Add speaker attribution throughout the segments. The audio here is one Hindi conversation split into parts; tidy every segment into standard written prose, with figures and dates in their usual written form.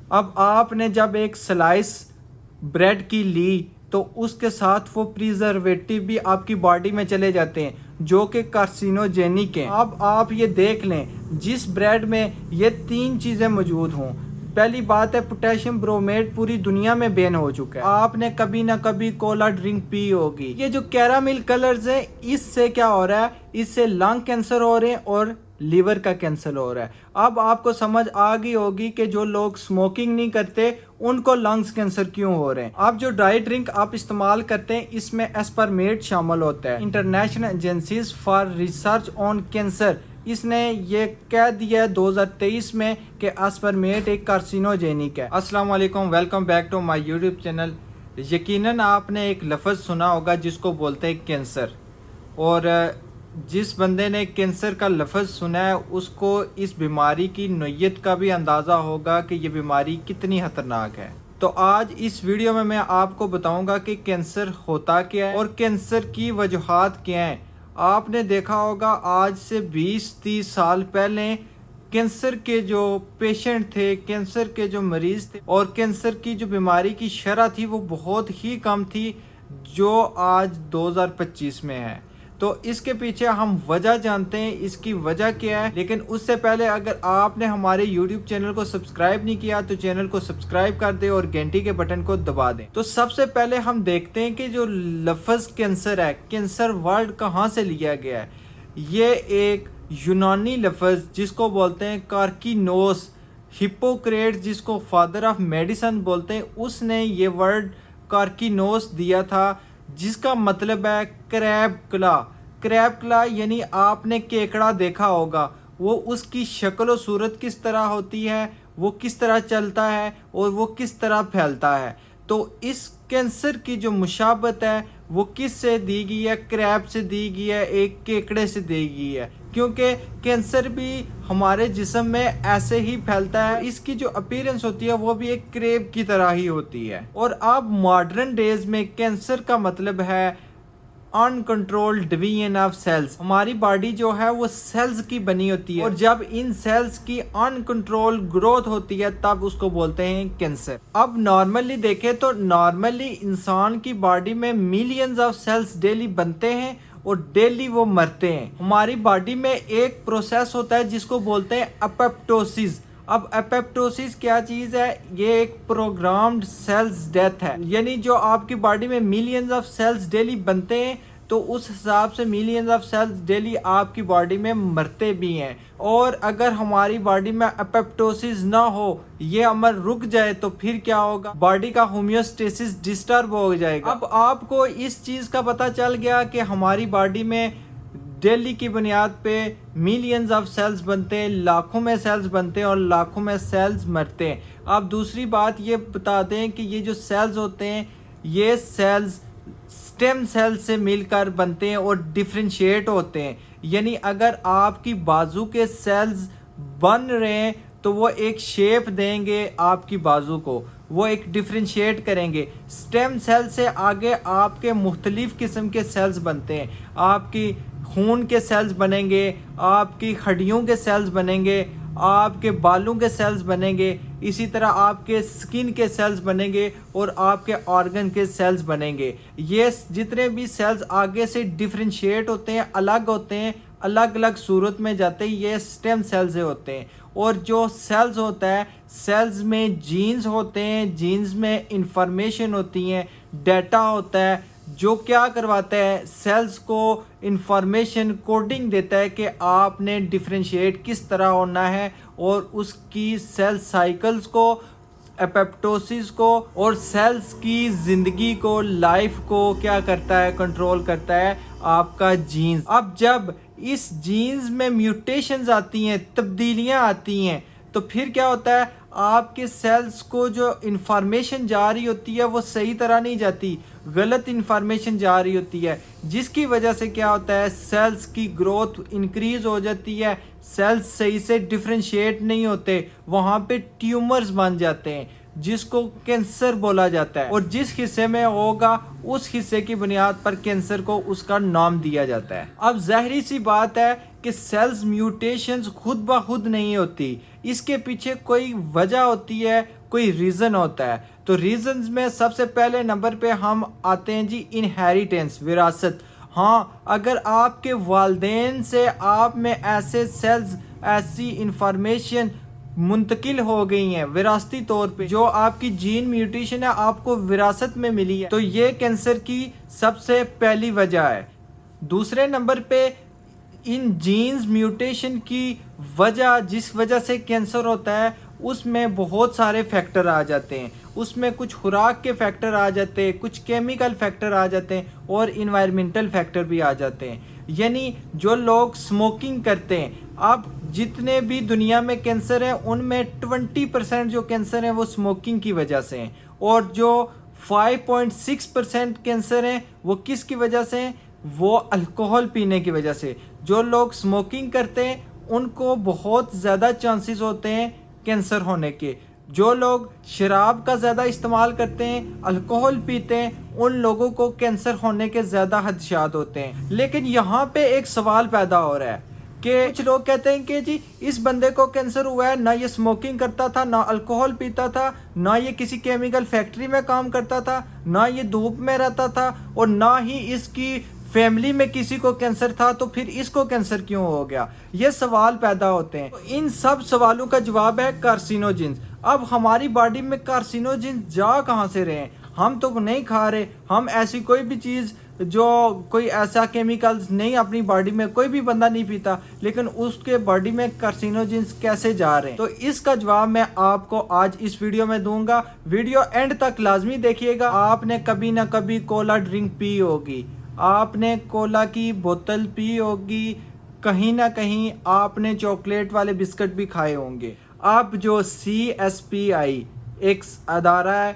Speaker 1: अब आपने जब एक स्लाइस ब्रेड की ली तो उसके साथ वो प्रिजर्वेटिव भी आपकी बॉडी में चले जाते हैं जो कि कार्सिनोजेनिक हैं। अब आप ये देख लें, जिस ब्रेड में ये 3 चीज़ें मौजूद हों, पहली बात है पोटेशियम ब्रोमेट पूरी दुनिया में बैन हो चुका है। आपने कभी ना कभी कोला ड्रिंक पी होगी। ये जो कैरामिल कलर्स है, इससे क्या हो रहा है, इससे लंग कैंसर हो रहे हैं और लीवर का कैंसर हो रहा है। अब आपको समझ आ गई होगी कि जो लोग स्मोकिंग नहीं करते उनको लंग्स कैंसर क्यों हो रहे हैं। अब जो ड्राई ड्रिंक आप इस्तेमाल करते हैं इसमें एस्पार्मेट शामिल होता है। International agencies for research on cancer इसने ये कह दिया है 2023 में कि एस्पार्मेट एक कार्सिनोजेनिक है। अस्सलाम वालेकुम, welcome back to my YouTube channel. यकीनन आपने एक लफ्ज़ सुना होगा जिसको बोलते हैं कैंसर, और जिस बंदे ने कैंसर का लफ्ज़ सुना है उसको इस बीमारी की नोयत का भी अंदाज़ा होगा कि ये बीमारी कितनी ख़तरनाक है। तो आज इस वीडियो में मैं आपको बताऊंगा कि कैंसर होता क्या है और कैंसर की वजूहात क्या हैं। आपने देखा होगा आज से 20-30 साल पहले कैंसर के जो पेशेंट थे, कैंसर के जो मरीज़ थे और कैंसर की जो बीमारी की शरह थी वो बहुत ही कम थी जो आज 2025 में है। तो इसके पीछे हम वजह जानते हैं, इसकी वजह क्या है। लेकिन उससे पहले अगर आपने हमारे YouTube चैनल को सब्सक्राइब नहीं किया तो चैनल को सब्सक्राइब कर दे और घंटी के बटन को दबा दें। तो सबसे पहले हम देखते हैं कि जो लफ्ज़ कैंसर है, कैंसर वर्ड कहाँ से लिया गया है। ये एक यूनानी लफ्ज़ जिसको बोलते हैं कार्किनोस, हिप्पोक्रेट्स जिसको फादर ऑफ मेडिसिन बोलते हैं, उसने ये वर्ड कार्किनोस दिया था जिसका मतलब है क्रैब क्ला। क्रैब क्ला यानी आपने केकड़ा देखा होगा, वो उसकी शक्ल और सूरत किस तरह होती है, वो किस तरह चलता है और वो किस तरह फैलता है। तो इस कैंसर की जो मुशाबत है वो किस से दी गई है, क्रैब से दी गई है, एक केकड़े से दी गई है, क्योंकि कैंसर भी हमारे जिस्म में ऐसे ही फैलता है। इसकी जो अपीयरेंस होती है वो भी एक क्रैब की तरह ही होती है। और अब मॉडर्न डेज में कैंसर का मतलब है अनकंट्रोल्ड डिवीजन ऑफ सेल्स। हमारी बॉडी जो है वो सेल्स की बनी होती है और जब इन सेल्स की अनकंट्रोल ग्रोथ होती है तब उसको बोलते हैं कैंसर। अब नॉर्मली देखें तो नॉर्मली इंसान की बॉडी में मिलियंस ऑफ सेल्स डेली बनते हैं और डेली वो मरते हैं। हमारी बॉडी में एक प्रोसेस होता है जिसको बोलते हैं अपोप्टोसिस। अब एपोप्टोसिस क्या चीज़ है, ये एक प्रोग्राम्ड सेल्स डेथ है। यानी जो आपकी बॉडी में मिलियंस ऑफ सेल्स डेली बनते हैं तो उस हिसाब से मिलियंस ऑफ सेल्स डेली आपकी बॉडी में मरते भी हैं। और अगर हमारी बॉडी में एपोप्टोसिस ना हो, ये अमल रुक जाए तो फिर क्या होगा, बॉडी का होम्योस्टेसिस डिस्टर्ब हो जाएगा। अब आपको इस चीज़ का पता चल गया कि हमारी बॉडी में डेली की बुनियाद पे मिलियंस ऑफ सेल्स बनते हैं, लाखों में सेल्स बनते हैं और लाखों में सेल्स मरते हैं। अब दूसरी बात ये बता दें कि ये जो सेल्स होते हैं ये सेल्स स्टेम सेल से मिलकर बनते हैं और डिफ्रेंशिएट होते हैं। यानी अगर आपकी बाजू के सेल्स बन रहे हैं तो वो एक शेप देंगे आपकी बाजू को, वो एक डिफ्रेंशिएट करेंगे। स्टेम सेल से आगे आपके मुख्तलिफ किस्म के सेल्स बनते हैं। आपकी खून के सेल्स बनेंगे, आपकी हड्डियों के सेल्स बनेंगे, आपके बालों के सेल्स बनेंगे, इसी तरह आपके स्किन के सेल्स बनेंगे और आपके ऑर्गन के सेल्स बनेंगे। ये जितने भी सेल्स आगे से डिफ्रेंशिएट होते हैं, अलग होते हैं, अलग अलग सूरत में जाते हैं, ये स्टेम सेल्स से होते हैं। और जो सेल्स होता है, सेल्स में जीन्स होते हैं, जीन्स में इंफॉर्मेशन होती हैं, डाटा होता है जो क्या करवाता है, सेल्स को इंफॉर्मेशन कोडिंग देता है कि आपने डिफ्रेंशिएट किस तरह होना है और उसकी सेल साइकिल्स को, एपोप्टोसिस को और सेल्स की ज़िंदगी को, लाइफ को क्या करता है, कंट्रोल करता है आपका जीन्स। अब जब इस जीन्स में म्यूटेशंस आती हैं, तब्दीलियां आती हैं, तो फिर क्या होता है, आपके सेल्स को जो इंफॉर्मेशन जा रही होती है वो सही तरह नहीं जाती, गलत इंफॉर्मेशन जा रही होती है, जिसकी वजह से क्या होता है, सेल्स की ग्रोथ इंक्रीज हो जाती है, सेल्स सही से डिफ्रेंशिएट नहीं होते, वहाँ पे ट्यूमर्स बन जाते हैं जिसको कैंसर बोला जाता है। और जिस हिस्से में होगा उस हिस्से की बुनियाद पर कैंसर को उसका नाम दिया जाता है। अब जाहिर सी बात है कि सेल्स म्यूटेशंस खुद ब खुद नहीं होती, इसके पीछे कोई वजह होती है, कोई रीज़न होता है। तो रीजंस में सबसे पहले नंबर पे हम आते हैं जी इनहेरिटेंस, विरासत। हाँ, अगर आपके वालिदैन से आप में ऐसे सेल्स, ऐसी इंफॉर्मेशन मुंतकिल हो गई हैं विरासती तौर पे, जो आपकी जीन म्यूटेशन है आपको विरासत में मिली है, तो ये कैंसर की सबसे पहली वजह है। दूसरे नंबर पे इन जीन्स म्यूटेशन की वजह, जिस वजह से कैंसर होता है, उसमें बहुत सारे फैक्टर आ जाते हैं। उसमें कुछ खुराक के फैक्टर आ जाते हैं, कुछ केमिकल फैक्टर आ जाते हैं और इन्वायरमेंटल फैक्टर भी आ जाते हैं। यानी जो लोग स्मोकिंग करते हैं, अब जितने भी दुनिया में कैंसर है उनमें 20% जो कैंसर है वो स्मोकिंग की वजह से हैं, और जो 5.6% कैंसर हैं वो किसकी वजह से हैं? वो अल्कोहल पीने की वजह से। जो लोग स्मोकिंग करते हैं उनको बहुत ज़्यादा चांसेस होते हैं कैंसर होने के। जो लोग शराब का ज़्यादा इस्तेमाल करते हैं, अल्कोहल पीते हैं, उन लोगों को कैंसर होने के ज़्यादा खदशात होते हैं। लेकिन यहाँ पे एक सवाल पैदा हो रहा है कि कुछ लोग कहते हैं कि जी इस बंदे को कैंसर हुआ है, ना ये स्मोकिंग करता था, ना अल्कोहल पीता था, ना ये किसी केमिकल फैक्ट्री में काम करता था, ना ये धूप में रहता था, और ना ही इसकी फैमिली में किसी को कैंसर था, तो फिर इसको कैंसर क्यों हो गया? ये सवाल पैदा होते हैं। तो इन सब सवालों का जवाब है कार्सिनोजेंस। अब हमारी बॉडी में कार्सिनोजेंस जा कहाँ से रहे हैं? हम तो नहीं खा रहे, हम ऐसी कोई भी चीज़, जो कोई ऐसा केमिकल्स नहीं, अपनी बॉडी में कोई भी बंदा नहीं पीता, लेकिन उसके बॉडी में कार्सिनोजेंस कैसे जा रहे हैं? तो इसका जवाब मैं आपको आज इस वीडियो में दूंगा। वीडियो एंड तक लाजमी देखिएगा। आपने कभी ना कभी कोला ड्रिंक पी होगी, आपने कोला की बोतल पी होगी, कहीं ना कहीं आपने चॉकलेट वाले बिस्किट भी खाए होंगे। अब जो CSPI एक अदारा है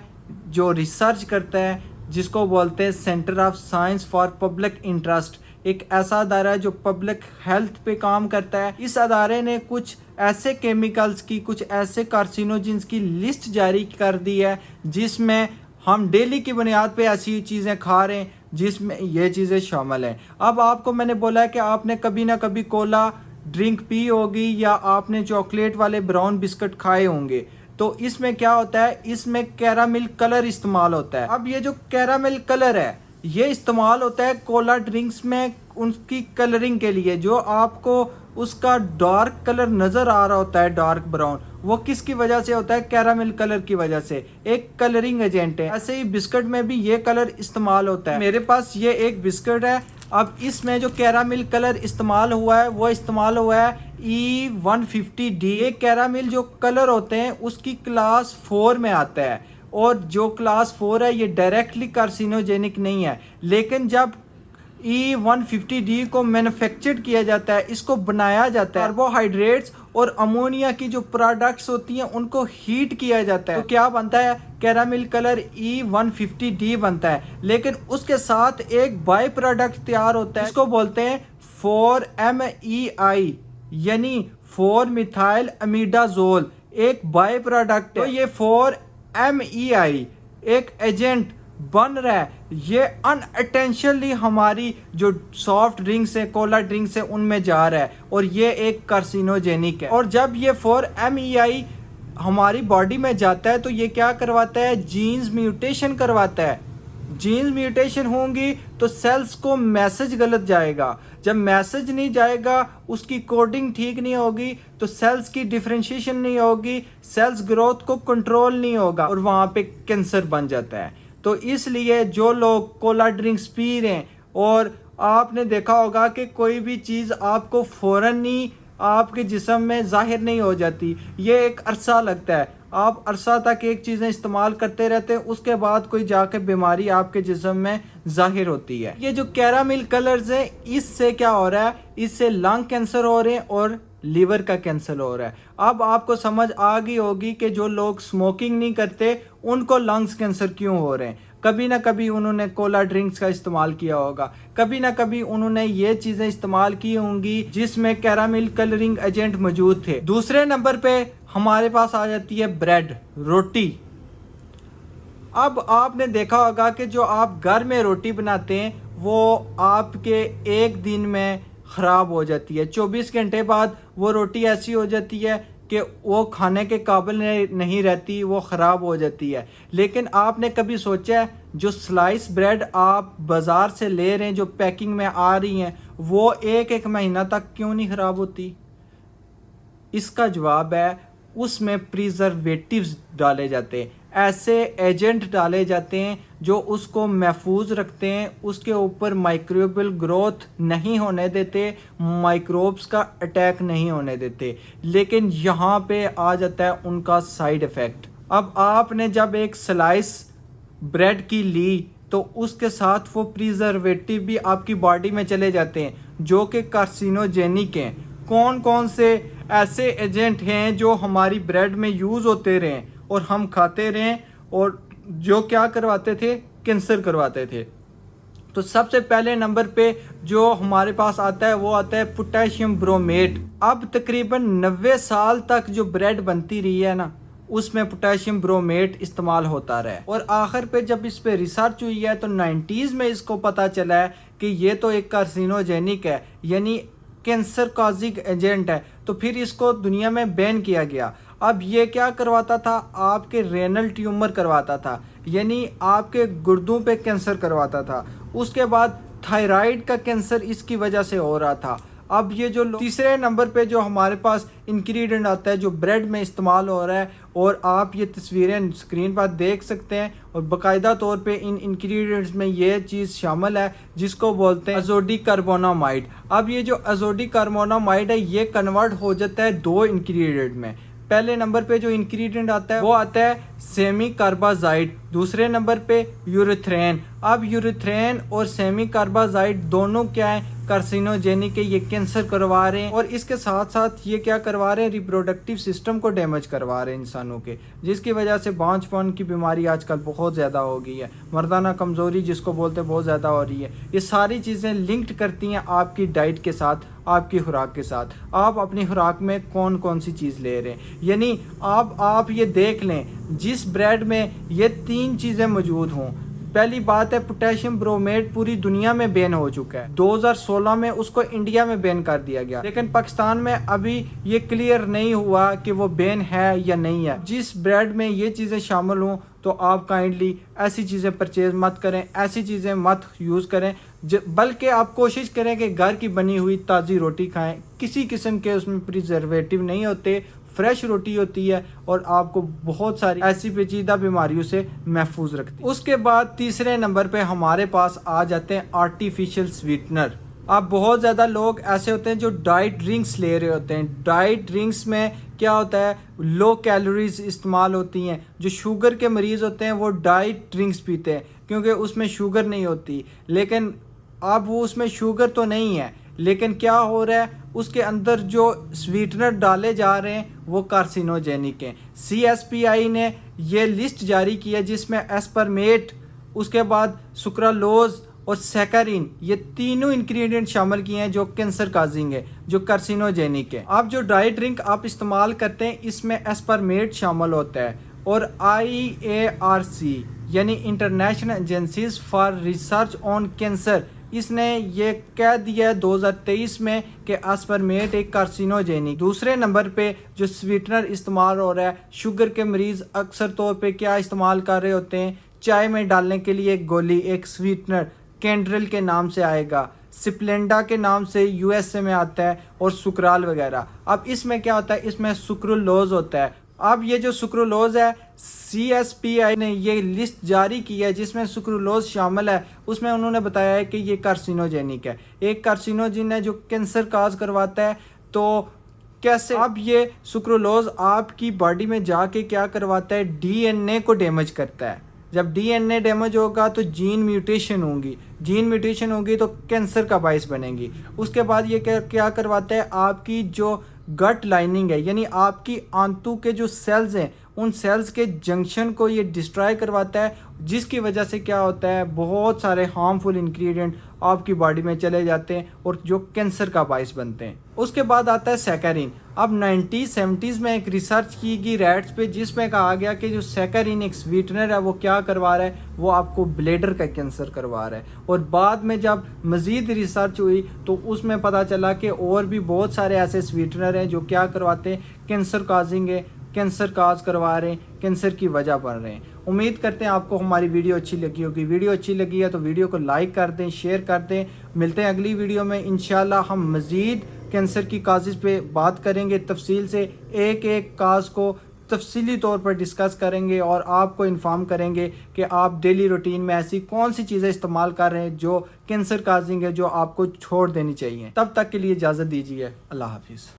Speaker 1: जो रिसर्च करता है, जिसको बोलते हैं centre of science for public interest, एक ऐसा अदारा है जो पब्लिक हेल्थ पे काम करता है। इस अदारे ने कुछ ऐसे केमिकल्स की, कुछ ऐसे कार्सिनोजेंस की लिस्ट जारी कर दी है जिसमें हम डेली की बुनियाद पे ऐसी चीज़ें खा रहे हैं जिसमें ये चीज़ें शामिल हैं। अब आपको मैंने बोला है कि आपने कभी ना कभी कोला ड्रिंक पी होगी या आपने चॉकलेट वाले ब्राउन बिस्किट खाए होंगे। तो इसमें क्या होता है? इसमें कैरामिल कलर इस्तेमाल होता है। अब ये जो कैरामिल कलर है ये इस्तेमाल होता है कोला ड्रिंक्स में उनकी कलरिंग के लिए। जो आपको उसका डार्क कलर नज़र आ रहा होता है, डार्क ब्राउन, वो किसकी वजह से होता है? कैरामिल कलर की वजह से। एक कलरिंग एजेंट है। ऐसे ही बिस्किट में भी ये कलर इस्तेमाल होता है। मेरे पास ये एक बिस्किट है। अब इसमें जो कैरामिल कलर इस्तेमाल हुआ है वो इस्तेमाल हुआ है E150D। ये कैरामिल जो कलर होते हैं उसकी क्लास 4 में आता है, और जो क्लास 4 है ये डायरेक्टली कार्सिनोजेनिक नहीं है। लेकिन जब E150D को मैन्युफैक्चर्ड किया जाता है, इसको बनाया जाता है, कार्बोहाइड्रेट्स और अमोनिया की जो प्रोडक्ट्स होती हैं उनको हीट किया जाता है, तो क्या बनता है? कैरामिल कलर E150D बनता है। लेकिन उसके साथ एक बाय प्रोडक्ट तैयार होता है, इसको बोलते हैं 4MEI, यानी 4 मिथाइल अमीडाजोल, एक बाय प्रोडक्ट है। तो ये 4MEI एक एजेंट बन रहा है, ये अनअटेंशनली हमारी जो सॉफ्ट ड्रिंक्स है, कोला ड्रिंक्स है, उनमें जा रहा है, और ये एक कार्सिनोजेनिक है। और जब ये 4MEI हमारी बॉडी में जाता है तो ये क्या करवाता है? जीन्स म्यूटेशन करवाता है। जीन्स म्यूटेशन होंगी तो सेल्स को मैसेज गलत जाएगा। जब मैसेज नहीं जाएगा, उसकी कोडिंग ठीक नहीं होगी, तो सेल्स की डिफरेंशिएशन नहीं होगी, सेल्स ग्रोथ को कंट्रोल नहीं होगा, और वहाँ पे कैंसर बन जाता है। तो इसलिए जो लोग कोला ड्रिंक्स पी रहे हैं, और आपने देखा होगा कि कोई भी चीज़ आपको फ़ौरन ही आपके जिस्म में ज़ाहिर नहीं हो जाती, ये एक अरसा लगता है। आप अरसा तक एक चीज़ें इस्तेमाल करते रहते हैं, उसके बाद कोई जाके बीमारी आपके जिस्म में ज़ाहिर होती है। ये जो कैरामिल कलर्स हैं, इससे क्या हो रहा है? इससे लंग कैंसर हो रहे हैं और लीवर का कैंसर हो रहा है। अब आपको समझ आ गई होगी कि जो लोग स्मोकिंग नहीं करते उनको लंग्स कैंसर क्यों हो रहे हैं। कभी ना कभी उन्होंने कोला ड्रिंक्स का इस्तेमाल किया होगा, कभी ना कभी उन्होंने ये चीज़ें इस्तेमाल की होंगी जिसमें कैरामिल कलरिंग एजेंट मौजूद थे। दूसरे नंबर पे हमारे पास आ जाती है ब्रेड, रोटी। अब आपने देखा होगा कि जो आप घर में रोटी बनाते हैं वो आपके एक दिन में ख़राब हो जाती है। 24 घंटे बाद वो रोटी ऐसी हो जाती है कि वो खाने के काबिल नहीं रहती, वो ख़राब हो जाती है। लेकिन आपने कभी सोचा है जो स्लाइस ब्रेड आप बाज़ार से ले रहे हैं, जो पैकिंग में आ रही हैं, वो एक एक महीना तक क्यों नहीं ख़राब होती? इसका जवाब है उसमें प्रिजर्वेटिव्स डाले जाते हैं, ऐसे एजेंट डाले जाते हैं जो उसको महफूज रखते हैं, उसके ऊपर माइक्रोबियल ग्रोथ नहीं होने देते, माइक्रोब्स का अटैक नहीं होने देते। लेकिन यहाँ पे आ जाता है उनका साइड इफ़ेक्ट। अब आपने जब एक स्लाइस ब्रेड की ली तो उसके साथ वो प्रिजर्वेटिव भी आपकी बॉडी में चले जाते हैं जो कि कार्सिनोजेनिक हैं। कौन कौन से ऐसे एजेंट हैं जो हमारी ब्रेड में यूज़ होते रहें और हम खाते रहें और जो क्या करवाते थे, कैंसर करवाते थे? तो सबसे पहले नंबर पे जो हमारे पास आता है वो आता है पोटेशियम ब्रोमेट। अब तकरीबन 90 साल तक जो ब्रेड बनती रही है ना, उसमें पोटेशियम ब्रोमेट इस्तेमाल होता रहा है और आखिर पे जब इस पे रिसर्च हुई है तो 90s में इसको पता चला है कि ये तो एक कार्सिनोजेनिक है, यानी कैंसर कॉजिंग एजेंट है। तो फिर इसको दुनिया में बैन किया गया। अब ये क्या करवाता था? आपके रेनल ट्यूमर करवाता था, यानी आपके गुर्दों पे कैंसर करवाता था। उसके बाद थायराइड का कैंसर इसकी वजह से हो रहा था। अब ये जो तीसरे नंबर पे जो हमारे पास इंग्रेडिएंट आता है जो ब्रेड में इस्तेमाल हो रहा है, और आप ये तस्वीरें स्क्रीन पर देख सकते हैं, और बाकायदा तौर पे इन इंग्रेडिएंट्स में ये चीज़ शामिल है जिसको बोलते हैं अज़ोडिकार्बोनामाइड। अब ये जो अज़ोडिकार्बोनामाइड है ये कन्वर्ट हो जाता है दो इंग्रेडिएंट में। पहले नंबर पे जो इंग्रेडिएंट आता है वो आता है सेमी कार्बाजाइड, दूसरे नंबर पे यूरेथ्रेन। अब यूरेथ्रेन और सेमी कार्बाजाइड दोनों क्या है? कार्सिनोजेनिक है, ये कैंसर करवा रहे हैं और इसके साथ साथ ये क्या करवा रहे हैं? रिप्रोडक्टिव सिस्टम को डैमेज करवा रहे हैं इंसानों के, जिसकी वजह से बांझपन की बीमारी आजकल बहुत ज़्यादा हो गई है, मर्दाना कमज़ोरी जिसको बोलते हैं बहुत ज़्यादा हो रही है। ये सारी चीज़ें लिंक्ड करती हैं आपकी डाइट के साथ, आपकी खुराक के साथ। आप अपनी खुराक में कौन कौन सी चीज़ ले रहे हैं, यानी आप ये देख लें जिस ब्रेड में ये तीन चीज़ें मौजूद हों। पहली बात है पोटेशियम ब्रोमेट पूरी दुनिया में बैन हो चुका है, 2016 में उसको इंडिया में बैन कर दिया गया, लेकिन पाकिस्तान में अभी ये क्लियर नहीं हुआ कि वो बैन है या नहीं है। जिस ब्रेड में ये चीज़ें शामिल हों तो आप काइंडली ऐसी चीज़ें परचेज मत करें, ऐसी चीज़ें मत यूज़ करें, बल्कि आप कोशिश करें कि घर की बनी हुई ताज़ी रोटी खाएं। किसी किस्म के उसमें प्रिजर्वेटिव नहीं होते, फ्रेश रोटी होती है और आपको बहुत सारी ऐसी पेचीदा बीमारियों से महफूज रखती है। उसके बाद तीसरे नंबर पे हमारे पास आ जाते हैं आर्टिफिशियल स्वीटनर। अब बहुत ज़्यादा लोग ऐसे होते हैं जो डाइट ड्रिंक्स ले रहे होते हैं। डाइट ड्रिंक्स में क्या होता है? लो कैलोरीज इस्तेमाल होती हैं। जो शुगर के मरीज़ होते हैं वो डाइट ड्रिंक्स पीते हैं क्योंकि उसमें शुगर नहीं होती, लेकिन अब वो उसमें शुगर तो नहीं है, लेकिन क्या हो रहा है? उसके अंदर जो स्वीटनर डाले जा रहे हैं वो कार्सिनोजेनिक हैं। CSPI ने ये लिस्ट जारी की है जिसमें एस्परमेट, उसके बाद सुक्रालोज और सैकरिन, ये तीनों इंग्रेडिएंट शामिल किए हैं जो कैंसर काजिंग है, जो कार्सिनोजेनिक है। आप जो डाइट ड्रिंक आप इस्तेमाल करते हैं इसमें एस्परमेट शामिल होता है, और IARC यानी international agencies for research on cancer, इसने ये कह दिया है 2023 में कि एस्परमेट एक कार्सिनोजेनिक। दूसरे नंबर पे जो स्वीटनर इस्तेमाल हो रहा है, शुगर के मरीज़ अक्सर तौर पे क्या इस्तेमाल कर रहे होते हैं? चाय में डालने के लिए एक गोली, एक स्वीटनर कैंड्रिल के नाम से आएगा, स्प्लेंडा के नाम से USA में आता है, और सुक्राल वगैरह। अब इसमें क्या होता है? इसमें सुक्रोलोज होता है। अब ये जो सुक्रोलोज है, CSPI ने ये लिस्ट जारी की है जिसमें सुक्रोलोज शामिल है, उसमें उन्होंने बताया है कि ये कार्सिनोजेनिक है, एक कार्सिनोजिन है जो कैंसर काज करवाता है। तो कैसे? अब ये सुक्रोलोज आपकी बॉडी में जाके क्या करवाता है? DNA को डैमेज करता है। जब DNA डैमेज होगा तो जीन म्यूटेशन होंगी, जीन म्यूटेशन होगी तो कैंसर का बायस बनेगी। उसके बाद ये क्या करवाता है? आपकी जो गट लाइनिंग है, यानी आपकी आंतों के जो सेल्स हैं उन सेल्स के जंक्शन को ये डिस्ट्रॉय करवाता है, जिसकी वजह से क्या होता है, बहुत सारे हार्मफुल इंग्रेडिएंट आपकी बॉडी में चले जाते हैं और जो कैंसर का बायस बनते हैं। उसके बाद आता है सैकरिन। अब 1970s में एक रिसर्च की गई रैट्स पे, जिसमें कहा गया कि जो सैकरिन एक स्वीटनर है वो क्या करवा रहा है, वो आपको ब्लैडर का कैंसर करवा रहा है। और बाद में जब मज़ीद रिसर्च हुई तो उसमें पता चला कि और भी बहुत सारे ऐसे स्वीटनर हैं जो क्या करवाते हैं, कैंसर काजिंग है, कैंसर काज करवा रहे हैं, कैंसर की वजह बन रहे हैं। उम्मीद करते हैं आपको हमारी वीडियो अच्छी लगी होगी। वीडियो अच्छी लगी है तो वीडियो को लाइक कर दें, शेयर कर दें। मिलते हैं अगली वीडियो में इंशाल्लाह। हम मज़ीद कैंसर की काजेज़ पे बात करेंगे तफसील से, एक एक काज को तफसीली तौर पर डिस्कस करेंगे और आपको इन्फॉर्म करेंगे कि आप डेली रूटीन में ऐसी कौन सी चीज़ें इस्तेमाल कर रहे हैं जो कैंसर काजिंग है, जो आपको छोड़ देनी चाहिए। तब तक के लिए इजाज़त दीजिए। अल्लाह हाफिज़।